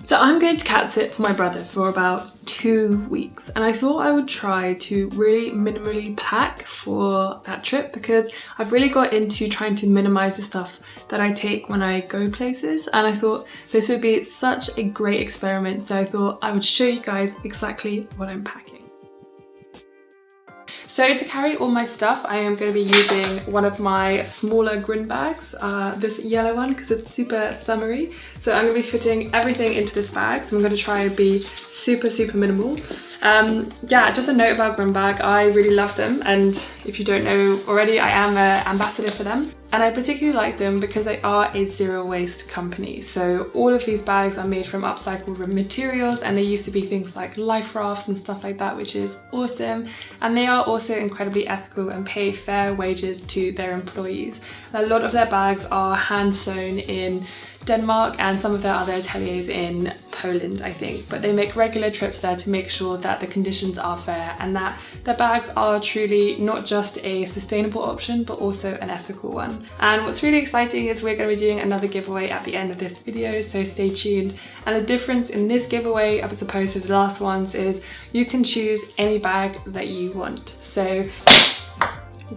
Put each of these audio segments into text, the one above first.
So I'm going to cat sit for my brother for about 2 weeks, and I thought I would try to really minimally pack for that trip because I've really got into trying to minimize the stuff that I take when I go places, and I thought this would be such a great experiment, so I thought I would show you guys exactly what I'm packing. So to carry all my stuff, I am going to be using one of my smaller Grin bags, this yellow one, because it's super summery. So I'm going to be fitting everything into this bag. So I'm going to try and be super minimal. Yeah, just a note about Grin bag. I really love them, and if you don't know already, I am an ambassador for them. And I particularly like them because they are a zero waste company. So all of these bags are made from upcycled materials, and they used to be things like life rafts and stuff like that, which is awesome. And they are also incredibly ethical and pay fair wages to their employees. A lot of their bags are hand sewn in Denmark and some of their other ateliers in Poland, I think, but they make regular trips there to make sure that the conditions are fair and that their bags are truly not just a sustainable option but also an ethical one. And what's really exciting is we're going to be doing another giveaway at the end of this video, so stay tuned. And the difference in this giveaway as opposed to the last ones is you can choose any bag that you want. So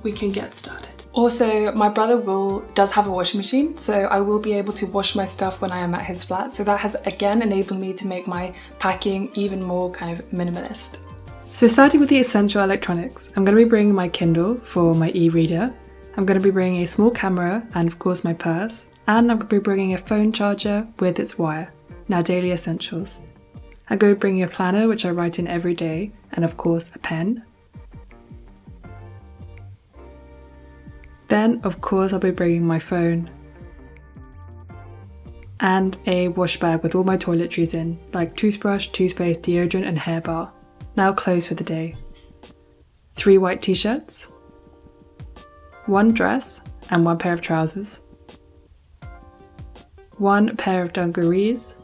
we can get started. Also, my brother does have a washing machine, so I will be able to wash my stuff when I am at his flat. So that has again enabled me to make my packing even more kind of minimalist. So starting with the essential electronics, I'm going to be bringing my Kindle for my e-reader. I'm going to be bringing a small camera and of course my purse. And I'm going to be bringing a phone charger with its wire. Now daily essentials. I'm going to be bringing a planner which I write in every day, and of course a pen. Then, of course, I'll be bringing my phone and a wash bag with all my toiletries in, like toothbrush, toothpaste, deodorant and hair bar. Now clothes for the day. 3 white t-shirts, 1 dress and 1 pair of trousers, 1 pair of dungarees,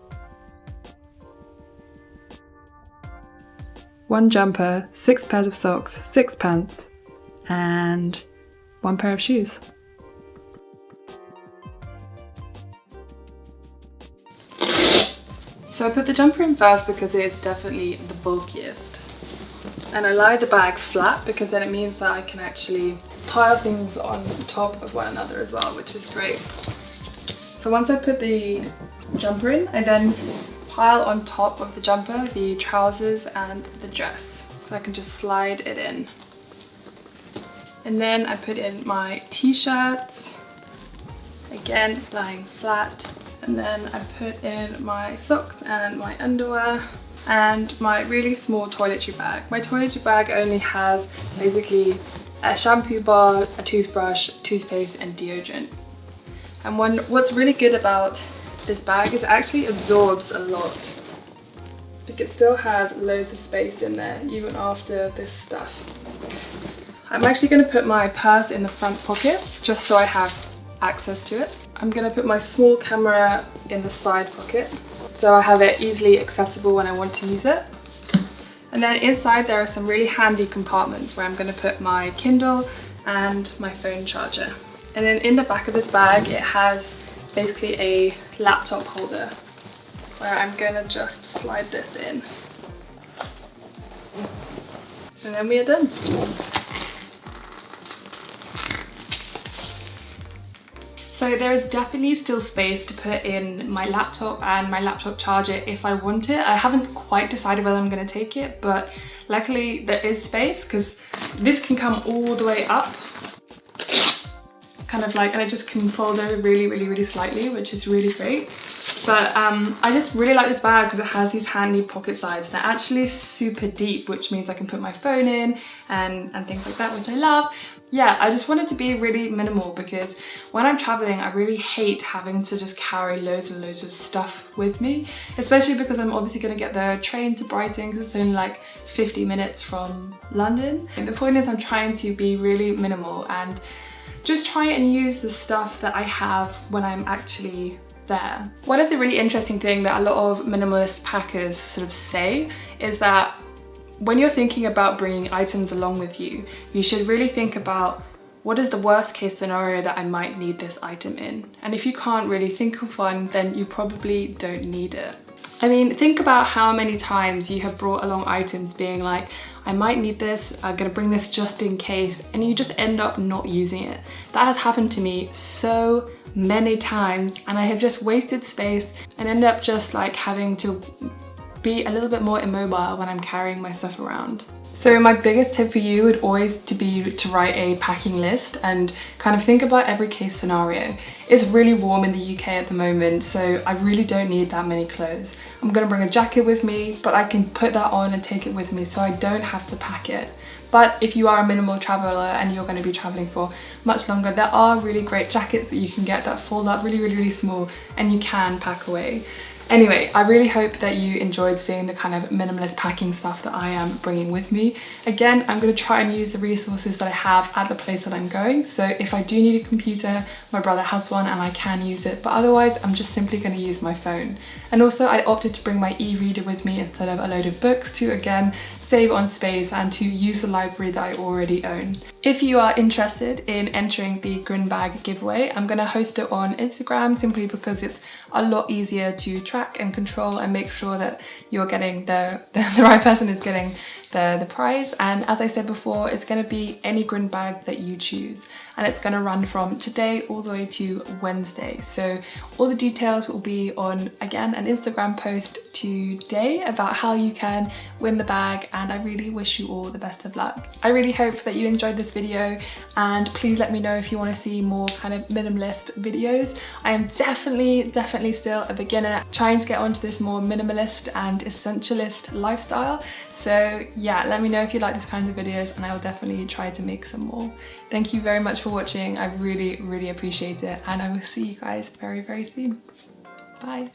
1 jumper, 6 pairs of socks, 6 pants, and 1 pair of shoes. So I put the jumper in first because it's definitely the bulkiest. And I lie the bag flat because then it means that I can actually pile things on top of one another as well, which is great. So once I put the jumper in, I then pile on top of the jumper the trousers and the dress. So I can just slide it in. And then I put in my t-shirts, again lying flat. And then I put in my socks and my underwear and my really small toiletry bag. My toiletry bag only has basically a shampoo bar, a toothbrush, toothpaste and deodorant. And what's really good about this bag is it actually absorbs a lot. Like it still has loads of space in there even after this stuff. I'm actually going to put my purse in the front pocket just so I have access to it. I'm going to put my small camera in the side pocket so I have it easily accessible when I want to use it. And then inside there are some really handy compartments where I'm going to put my Kindle and my phone charger. And then in the back of this bag it has basically a laptop holder where I'm going to just slide this in. And then we are done. So there is definitely still space to put in my laptop and my laptop charger if I want it. I haven't quite decided whether I'm going to take it, but luckily there is space because this can come all the way up. Kind of like, and it just can fold over really slightly, which is really great. But I just really like this bag because it has these handy pocket sides. They're actually super deep, which means I can put my phone in and things like that, which I love. Yeah, I just wanted to be really minimal because when I'm traveling, I really hate having to just carry loads and loads of stuff with me, especially because I'm obviously going to get the train to Brighton because it's only like 50 minutes from London. And the point is I'm trying to be really minimal and just try and use the stuff that I have when I'm actually there. One of the really interesting things that a lot of minimalist packers sort of say is that when you're thinking about bringing items along with you, you should really think about what is the worst case scenario that I might need this item in. And if you can't really think of one, then you probably don't need it. I mean, think about how many times you have brought along items being like, I might need this, I'm gonna bring this just in case, and you just end up not using it. That has happened to me so many times, and I have just wasted space and end up just like having to be a little bit more immobile when I'm carrying my stuff around. So my biggest tip for you would always be to write a packing list and kind of think about every case scenario. It's really warm in the UK at the moment, so I really don't need that many clothes. I'm gonna bring a jacket with me, but I can put that on and take it with me so I don't have to pack it. But if you are a minimal traveler and you're going to be traveling for much longer, there are really great jackets that you can get that fold up really small and you can pack away. Anyway, I really hope that you enjoyed seeing the kind of minimalist packing stuff that I am bringing with me. Again, I'm going to try and use the resources that I have at the place that I'm going. So if I do need a computer, my brother has one and I can use it, but otherwise I'm just simply going to use my phone. And also I opted to bring my e-reader with me instead of a load of books to again save on space and to use the library that I already own. If you are interested in entering the Grin Bag giveaway, I'm going to host it on Instagram simply because it's a lot easier to track and control and make sure that you're getting the right person is getting the prize. And as I said before, it's going to be any Grin Bag that you choose, and it's going to run from today all the way to Wednesday. So all the details will be on, again, an Instagram post today about how you can win the bag, and I really wish you all the best of luck. I really hope that you enjoyed this video, and please let me know if you want to see more kind of minimalist videos. I am definitely still a beginner trying to get onto this more minimalist and essentialist lifestyle. So yeah, let me know if you like these kinds of videos and I will definitely try to make some more. Thank you very much for watching. I really appreciate it, and I will see you guys very soon. Bye.